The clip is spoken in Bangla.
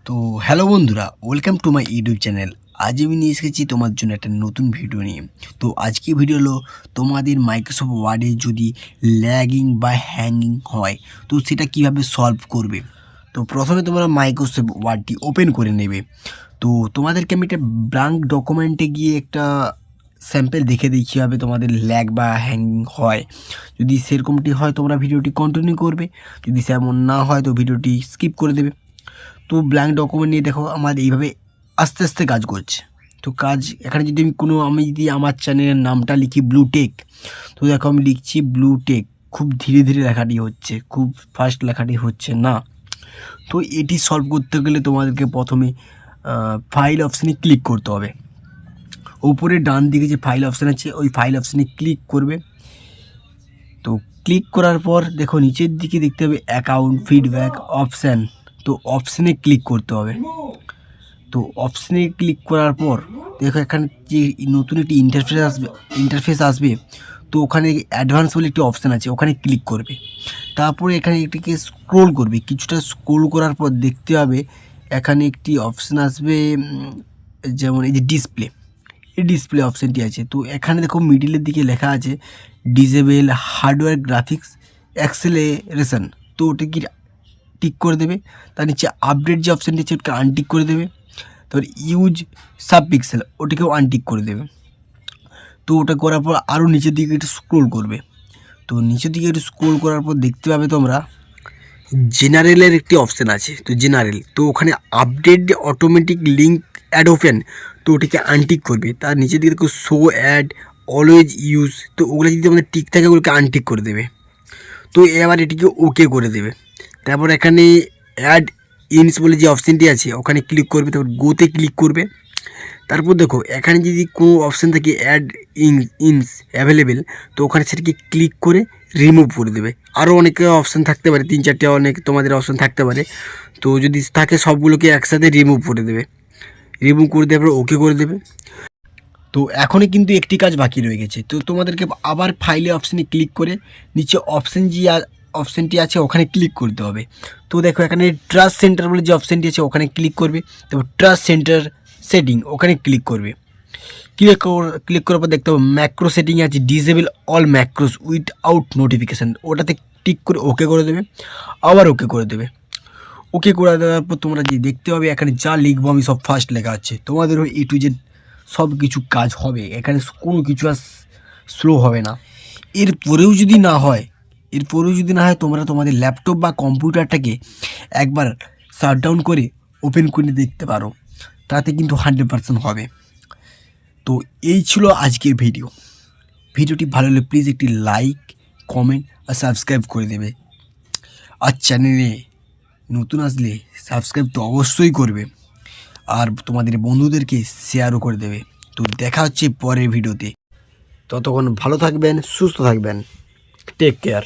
তো হ্যালো বন্ধুরা, welcome to my YouTube channel. আজ আমি নিয়ে এসেছি তোমার জন্য একটা নতুন ভিডিও নিয়ে। তো আজকে ভিডিও হলো তোমাদের মাইক্রোসফট ওয়ার্ডে যদি ল্যাগিং বা হ্যাঙ্গিং হয় তো সেটা কিভাবে সলভ করবে। তো প্রথমে তোমরা মাইক্রোসফট ওয়ার্ডটি ওপেন করে নেবে। তো তোমাদেরকে আমি একটা ব্ল্যাঙ্ক ডকুমেন্টে গিয়ে একটা স্যাম্পল দেখে দিই কীভাবে তোমাদের ল্যাগ বা হ্যাঙ্গিং হয়। যদি সেরকমটি হয় তোমরা ভিডিওটি কন্টিনিউ করবে, যদি সেমন না হয় তো ভিডিওটি স্কিপ করে দেবে। তো ব্ল্যাঙ্ক ডকুমেন্ট নিয়ে দেখো আমার এইভাবে আস্তে আস্তে কাজ করছে। তো কাজ এখানে যদি আমি যদি আমার চ্যানেলের নামটা লিখি ব্লুটেক, তো দেখো আমি লিখছি ব্লুটেক, খুব ধীরে ধীরে লেখাটি হচ্ছে, খুব ফাস্ট লেখাটি হচ্ছে না। তো এটি সলভ করতে গেলে তোমাদেরকে প্রথমে ফাইল অপশানে ক্লিক করতে হবে। উপরে ডান দিকে যে ফাইল অপশান আছে ওই ফাইল অপশানে ক্লিক করবে। তো ক্লিক করার পর দেখো নিচের দিকে দেখতে হবে অ্যাকাউন্ট ফিডব্যাক অপশান, তো অপশানে ক্লিক করতে হবে। তো অপশানে ক্লিক করার পর দেখো এখানে যে নতুন একটি ইন্টারফেস আসবে। তো ওখানে অ্যাডভান্স বলে একটি অপশান আছে, ওখানে ক্লিক করবে। তারপরে এখানে এটিকে স্ক্রোল করবে, কিছুটা স্ক্রোল করার পর দেখতে হবে এখানে একটি অপশান আসবে, যেমন এই যে ডিসপ্লে, এই ডিসপ্লে অপশানটি আছে। তো এখানে দেখো মিডিলের দিকে লেখা আছে ডিসেবল হার্ডওয়্যার গ্রাফিক্স অ্যাক্সেলারেশন, তো ওটা কি টিক করে দেবে। তার নিচে আপডেট যে অপশানটি আছে ওটাকে আনটিক করে দেবে। তারপর ইউজ সাবপিক্সেল ওটাকেও আনটিক করে দেবে। তো ওটা করার পর আরও নিচের দিকে একটু স্ক্রোল করবে। তো নিচের দিকে একটু স্ক্রোল করার পর দেখতে পাবে তোমরা জেনারেলের একটি অপশান আছে। তো জেনারেল, তো ওখানে update automatic link add open, তো ওটাকে আনটিক করবে। তার নিচের দিকে দেখো শো অ্যাড অলওয়েজ ইউজ, তো ওগুলো যদি আমাদের টিক থাকে ওগুলোকে আনটিক করে দেবে। তো এবার এটিকে ওকে করে দেবে। তারপর এখানে অ্যাড ইনস বলে যে অপশানটি আছে ওখানে ক্লিক করবে, তারপর গোতে ক্লিক করবে। তারপর দেখো এখানে যদি কোনো অপশান থাকে অ্যাড ইনস অ্যাভেলেবেল, তো ওখানে সেটাকে ক্লিক করে রিমুভ করে দেবে। আরও অনেক অপশান থাকতে পারে, 3-4টে অনেক তোমাদের অপশান থাকতে পারে। তো যদি থাকে সবগুলোকে একসাথে রিমুভ করে দেবে। রিমুভ করে দেওয়ার পর ওকে করে দেবে। তো এখনই কিন্তু একটি কাজ বাকি রয়ে গেছে। তো তোমাদেরকে আবার ফাইলে অপশানে ক্লিক করে নিচে অপশানটি আছে ওখানে ক্লিক করতে হবে। তো দেখো এখানে ট্রাস্ট সেন্টার বলে যে অপশানটি আছে ওখানে ক্লিক করবে। তারপর ট্রাস্ট সেন্টার সেটিং ওখানে ক্লিক করবে। ক্লিক করার পর দেখতে হবে ম্যাক্রো সেটিং আছে disable all macOS without notification, ওটাতে টিক করে ওকে করে দেবে। আবার ওকে করে দেবে। ওকে করে দেওয়ার পর তোমরা যে দেখতে পাবে এখানে যা লিখবো আমি সব ফার্স্ট লেখা আছে। তোমাদেরও এ টু জেড সব কিছু কাজ হবে, এখানে কোনো কিছু আর স্লো হবে না। এরপরেও যদি না হয় তোমরা তোমাদের ল্যাপটপ বা কম্পিউটারটাকে একবার শাটডাউন করে ওপেন করে দেখতে পারো, তাতে কিন্তু 100% হবে। তো এই ছিল আজকের ভিডিওটি ভালো হলে প্লিজ একটি লাইক, কমেন্ট আর সাবস্ক্রাইব করে দেবে। আর চ্যানেলে নতুন আসলে সাবস্ক্রাইব তো অবশ্যই করবে, আর তোমাদের বন্ধুদেরকে শেয়ারও করে দেবে। তো দেখা হচ্ছে পরের ভিডিওতে, ততক্ষণ ভালো থাকবেন, সুস্থ থাকবেন, টেক কেয়ার।